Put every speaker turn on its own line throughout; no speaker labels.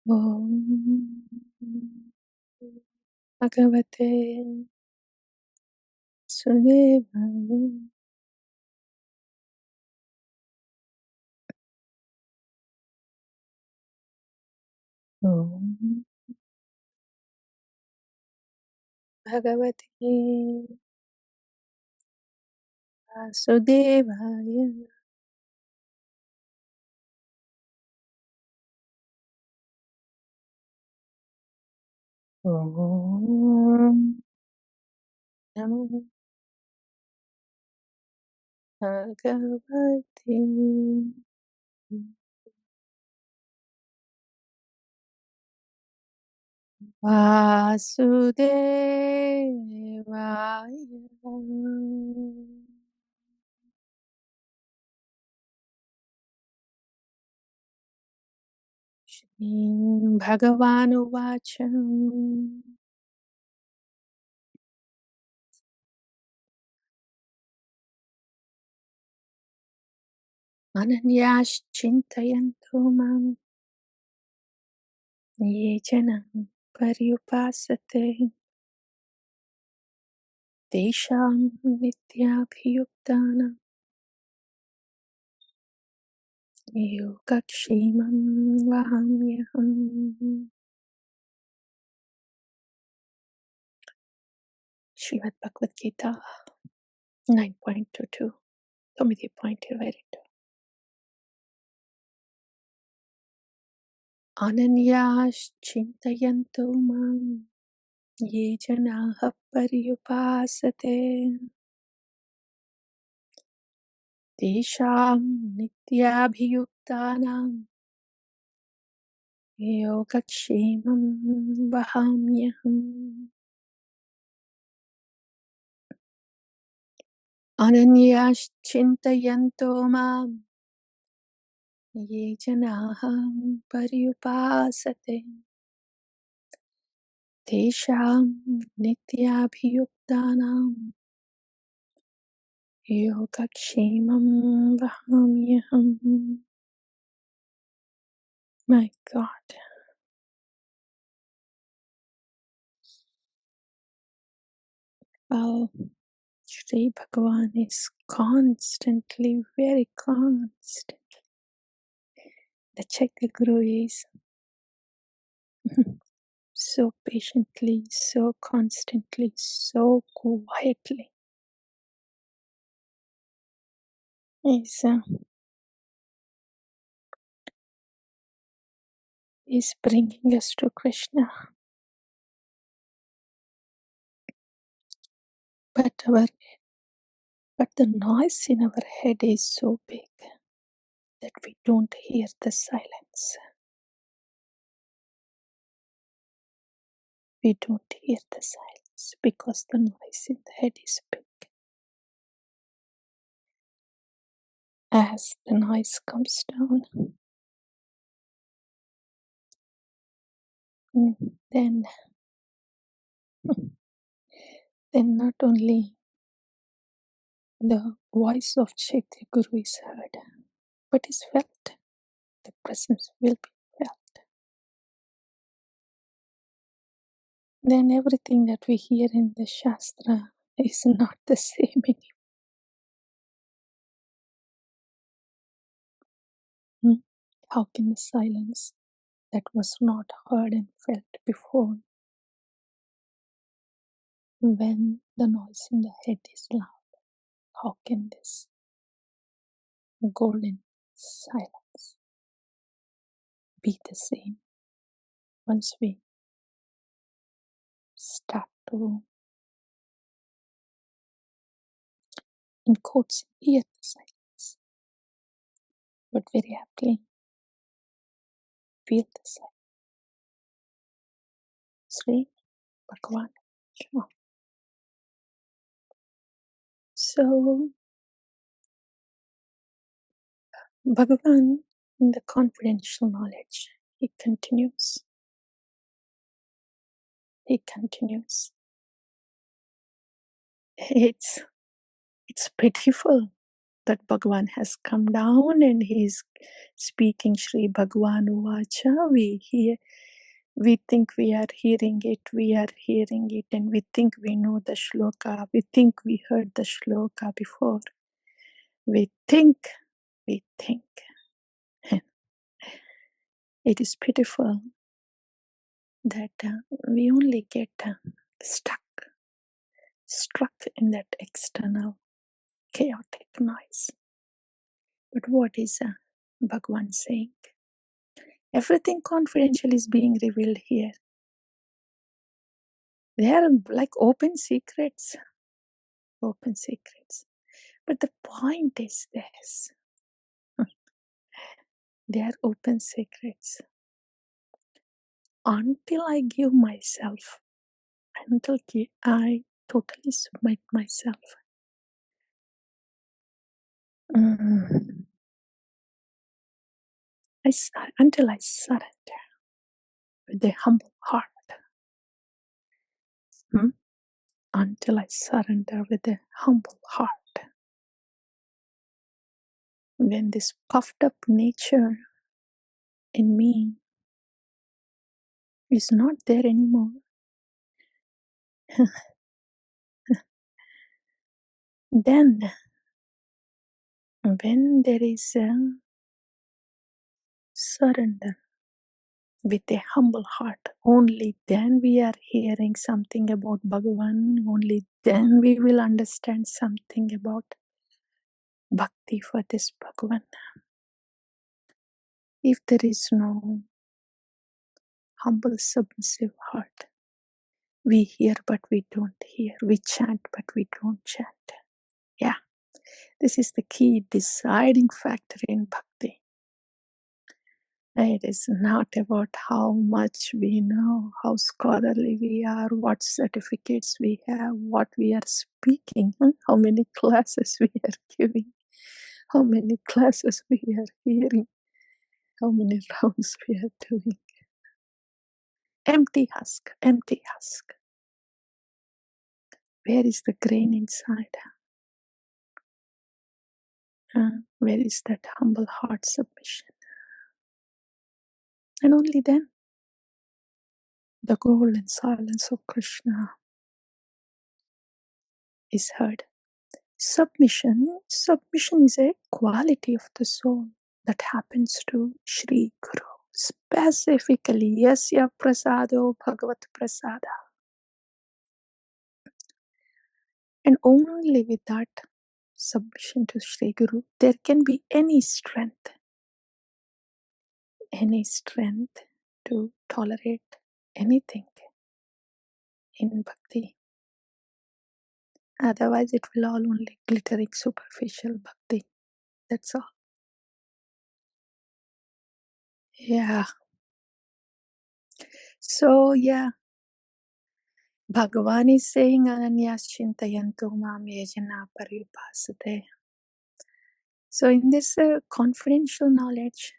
Om Bhagavate Sudevaya. Om Bhagavate Sudevaya. Om Namo Bhagavate Vasudevaya. Śrī Bhagavān Uvacha. Ananyāścintayanto mam ye janam paryupasate tesham nityabhiyuktanam yogakshemam vahamyaham. Śrīmad Bhagavad Gita 9.22 9.22 Ananyāścintayanto mam ye janaha paryupasate tesham nityabhiyuktanam yogakshemam vahamyaham. Ananyāścintayanto mam ye janaha paryupasate tesham nityabhiyuktanam yogakshemam vahamyaham. My God, how Śrī Bhagavān is constantly, very constant. The caitya-guru is so patiently, so constantly, so quietly is bringing us to Kṛṣṇa. But the noise in our head is so big that we don't hear the silence. We don't hear the silence because the noise in the head is big. As the noise comes down, then not only the voice of caitya-guru is heard, but is felt. The presence will be felt. Then everything that we hear in the śāstra is not the same anymore. How can the silence that was not heard and felt before, when the noise in the head is loud, how can this golden silence be the same once we start to, in quotes, hear the silence, but very aptly feel the silence? Śrī Bhagavān. So, Bhagavan, in the confidential knowledge, he continues. It's pitiful that Bhagavan has come down and he is speaking Śrī Bhagavān Uvacha. We think we are hearing it, and we think we know the shloka, we think we heard the shloka before. We think. It is pitiful that we only get struck in that external chaotic noise. But what is Bhagavan saying? Everything confidential is being revealed here. They are like open secrets. But the point is this. They are open secrets. Until I give myself, until I totally submit myself, until I surrender with a humble heart, until I surrender with a humble heart, when this puffed up nature in me is not there anymore, then when there is a surrender with a humble heart, only then we are hearing something about Bhagavan, only then we will understand something about bhakti for this Bhagavan. If there is no humble submissive heart, we hear but we don't hear, we chant but we don't chant. Yeah, this is the key deciding factor in bhakti. It is not about how much we know, how scholarly we are, what certificates we have, what we are speaking, how many classes we are giving, how many classes we are hearing, how many rounds we are doing. Empty husk, empty husk. Where is the grain inside? Where is that humble heart submission? And only then the golden silence of Kṛṣṇa is heard. Submission is a quality of the soul that happens to Śrī Guru. Specifically, Yasya Prasado Bhagavat Prasada. And only with that submission to Śrī Guru, there can be any strength to tolerate anything in bhakti. Otherwise, it will all only glittering superficial bhakti. That's all. Yeah. So, yeah. Bhagavan is saying, Ananyas chintayanto mam yajana paripasate. So, in this confidential knowledge,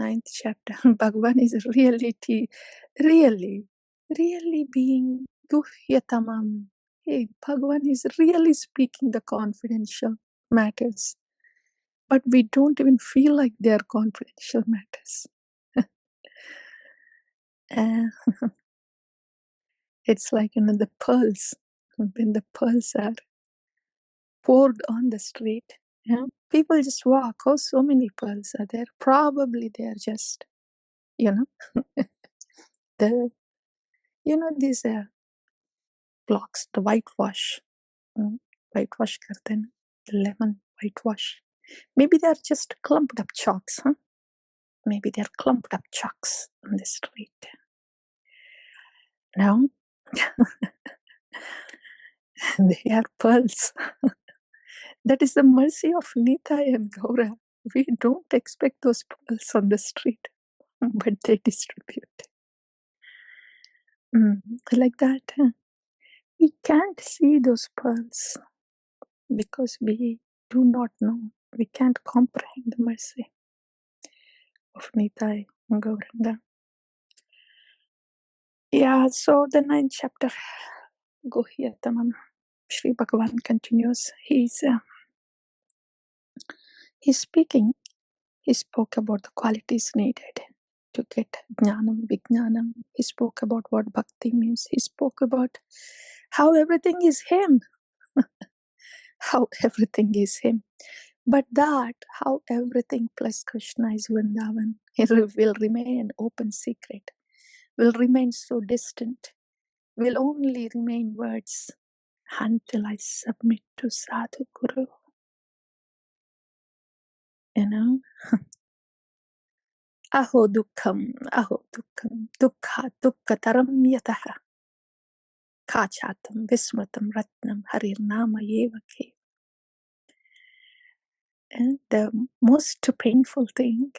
9th chapter, Bhagavan is really being guhyatamam. Hey, Bhagavan is really speaking the confidential matters. But we don't even feel like they are confidential matters. It's like, the pearls. When the pearls are poured on the street, people just walk. Oh, so many pearls are there. Probably they are just, these blocks, the whitewash karte na, the lemon whitewash. Maybe they are just clumped up chalks, Maybe they are clumped up chalks on the street. No, they are pearls. That is the mercy of Nitai and Gaura. We don't expect those pearls on the street, but they distribute. Like that. We can't see those pearls because we do not know. We can't comprehend the mercy of Nitai and Gauranga. Yeah, so the 9th chapter, Guhyatamam, Śrī Bhagavān continues. He's He's speaking. He spoke about the qualities needed to get jnanam, vijnanam. He spoke about what bhakti means. He spoke about how everything is him. How everything is him. But that, how everything plus Krishna is Vrindavan, it will remain an open secret, will remain so distant, will only remain words until I submit to Sadhu Guru. You know? Aho dukkam, dukkha dukkataram yataha, kachatam vismatam ratnam harir nama eva ke. And the most painful thing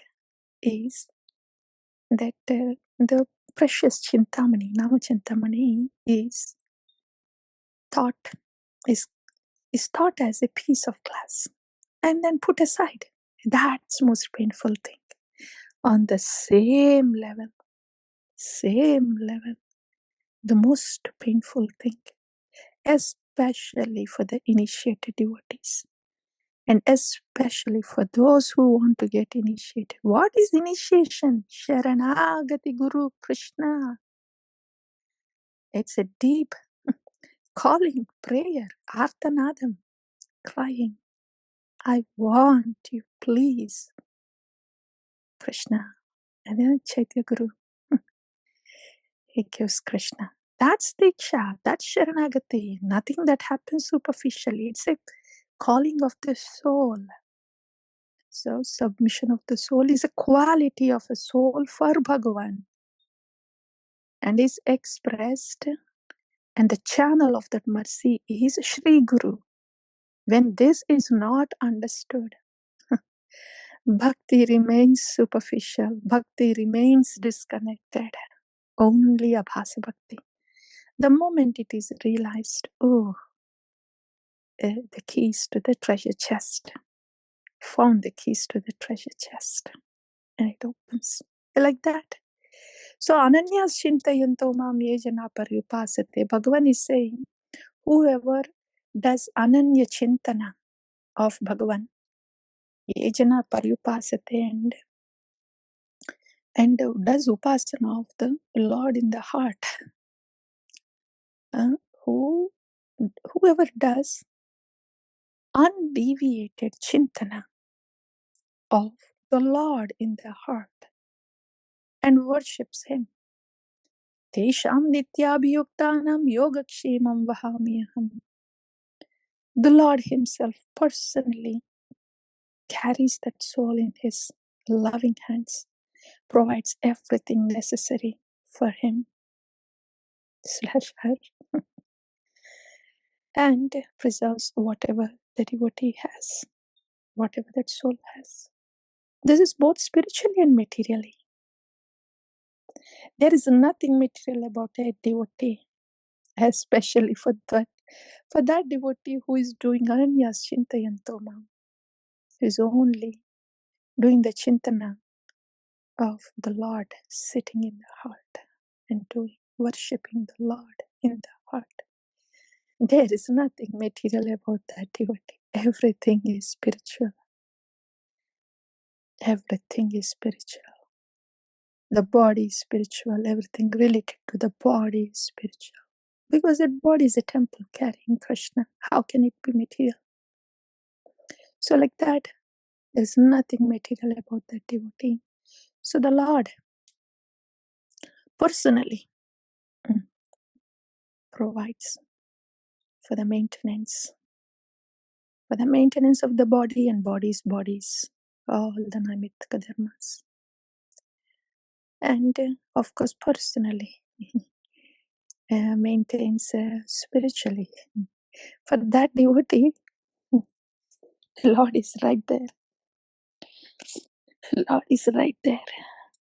is that the precious Chintamani, Nama Chintamani, is thought is thought as a piece of glass and then put aside. That's most painful thing. On the same level, the most painful thing, especially for the initiated devotees, and especially for those who want to get initiated. What is initiation? Sharanagati Guru Kṛṣṇa. It's a deep calling, prayer, artanadam, crying. I want you, please, Kṛṣṇa. And then caitya-guru, he gives Kṛṣṇa. That's diksha, that's sharanagati, nothing that happens superficially. It's a calling of the soul. So submission of the soul is a quality of a soul for Bhagavan and is expressed, and the channel of that mercy is Śrī Guru. When this is not understood, bhakti remains superficial, bhakti remains disconnected, only abhasa bhakti. The moment it is realized, the keys to the treasure chest, found the keys to the treasure chest, and it opens like that. So ananyas chintayanto mam ye jana paryupasate. Bhagavan is saying, whoever does ananya chintana of Bhagavan, ye jana paryupasate, and does upasana of the Lord in the heart, whoever does undeviated chintana of the Lord in the heart and worships him, tesham nityabhiyuktanam yogakshemam vahamyaham. The Lord himself personally carries that soul in his loving hands, provides everything necessary for him / her, and preserves whatever the devotee has, whatever that soul has. This is both spiritually and materially. There is nothing material about a devotee, especially for that devotee who is doing ananyas chintayanto mam, who is only doing the chintana of the Lord sitting in the heart and worshipping the Lord in the heart. There is nothing material about that devotee. Everything is spiritual. Everything is spiritual. The body is spiritual. Everything related to the body is spiritual. Because that body is a temple carrying Kṛṣṇa. How can it be material? So like that, there's nothing material about that devotee. So the Lord personally provides for the maintenance of the body and bodies, all the naimittika dharmas. And of course, personally, maintains spiritually. For that devotee, the Lord is right there. The Lord is right there.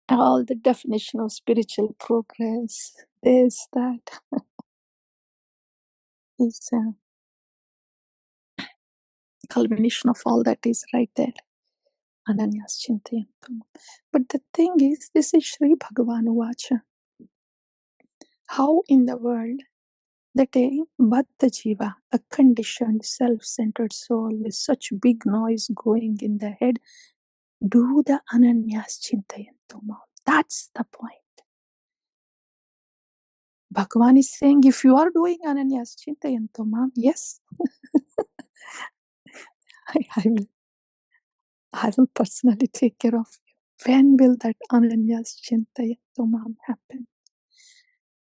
All the definition of spiritual progress, this, that, is culmination of all that is right there. Ananyas Chintayantam. But the thing is, this is Śrī Bhagavān Vacha. How in the world That a Baddha Jiva, a conditioned, self-centered soul with such big noise going in the head, do the Ananyas Chintayanto Mam. That's the point. Bhagavan is saying, if you are doing Ananyas Chintayanto Mam, yes, I will personally take care of you. When will that Ananyas Chintayanto Mam happen?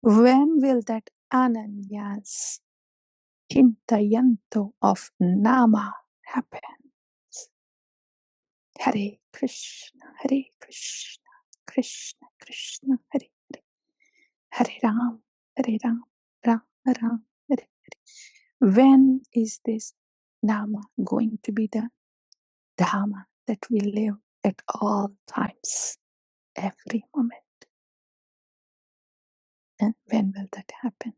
When will that Ananyas Chintayanto of Nama happen? Hare Krishna, Hare Krishna, Krishna Krishna, Hare Hare, Hare Ram, Hare Ram, Ram Ram, Hare Hare. When is this Nama going to be the Dhamma that we live at all times, every moment? And when will that happen?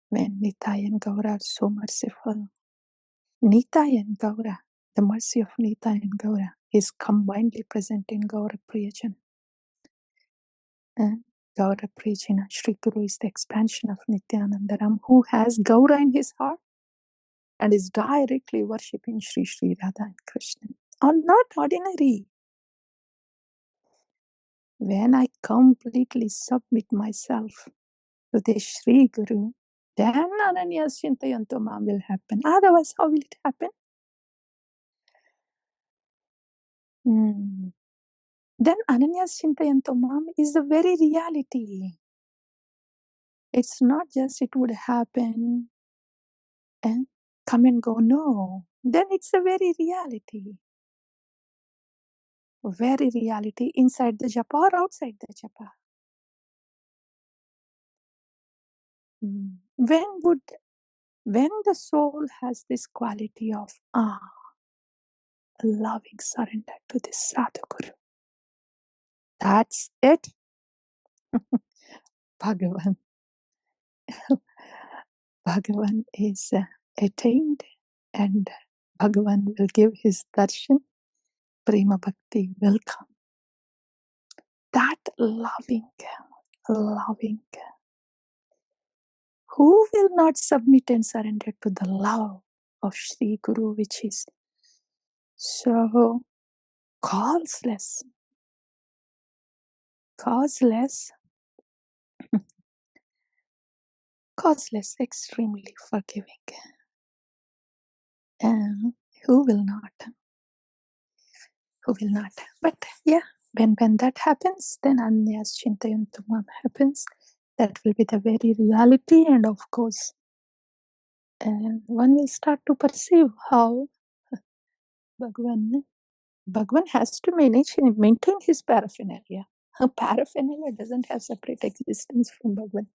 When Nitai and Gaura are so merciful. Nitai and Gaura, the mercy of Nitai and Gaura is combinedly present in Gaura Priyajana. Gaura Priyajana, Shri Guru is the expansion of Nityanandaram, who has Gaura in his heart and is directly worshipping Shri Shri Radha and Kṛṣṇa. Or not ordinary. When I completely submit myself to the Shri Guru, then Ananyas Chintayanto Mam will happen. Otherwise, how will it happen? Then Ananyas Chintayanto Mam is the very reality. It's not just it would happen and come and go. No. Then it's a very reality. Very reality inside the japa or outside the japa. When the soul has this quality of loving surrender to this Sadhguru, that's it. Bhagavan. Bhagavan is attained and Bhagavan will give his darshan. Prema Bhakti will come. That loving. Who will not submit and surrender to the love of Shri Guru, which is so causeless, extremely forgiving. Who will not? But yeah, when that happens, then Ananyas Chintayanto Mam happens. That will be the very reality, and of course, one will start to perceive how Bhagavan has to maintain his paraphernalia. Paraphernalia doesn't have separate existence from Bhagavan.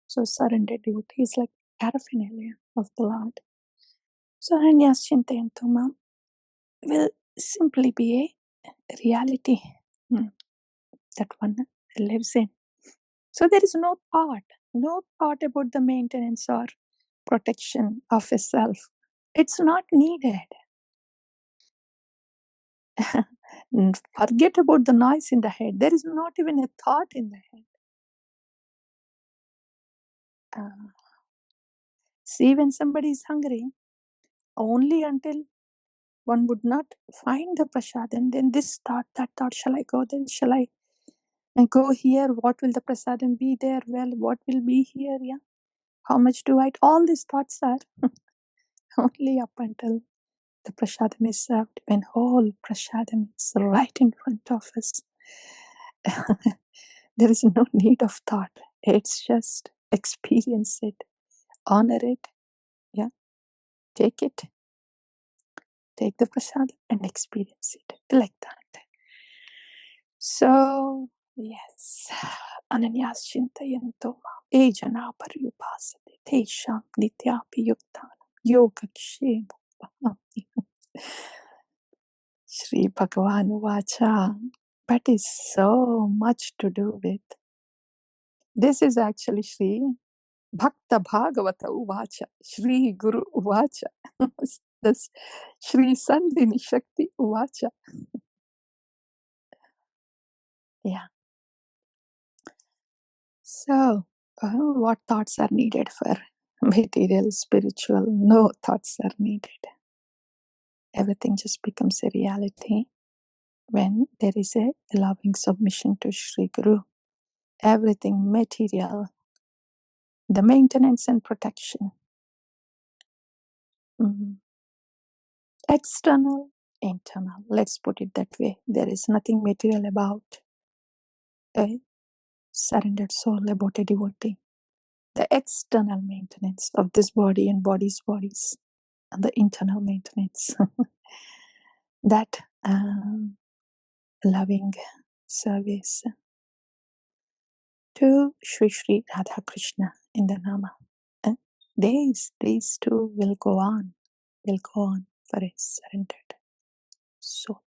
So surrendered devotee is like paraphernalia of the Lord. So Ananyas Chintayanto Mam will simply be a reality that one lives in. So there is no thought about the maintenance or protection of a self. It's not needed. Forget about the noise in the head. There is not even a thought in the head. See, when somebody is hungry, only until one would not find the prasad, and then this thought, that thought, shall I go there? Shall I go here? What will the prasadam be there? Well, what will be here? Yeah. How much do I? All these thoughts are only up until the prasadam is served. When whole prasadam is right in front of us, there is no need of thought. It's just experience it, honor it. Yeah. Take it. Take the prasadam and experience it like that. So, yes, Ananyas Chintayanto Mam Ejana Paryupasate Tesham Nityapi Yuktanam Yoga Kshema Bhavati. Śrī Bhagavān Vacha. But is so much to do with. This is actually Śrī Bhakta Bhagavata Uvacha, Śrī Guru Uvacha. This Śrī Sandhini Shakti Uvacha. Yeah. So, What thoughts are needed for material, spiritual? No thoughts are needed. Everything just becomes a reality when there is a loving submission to Śrī Guru. Everything material, the maintenance and protection, external, internal. Let's put it that way. There is nothing material about a surrendered soul, about a devotee. The external maintenance of this body and bodies, and the internal maintenance. That loving service to Shri Shri Radha Krishna in the Nama. And these two will go on for a surrendered soul.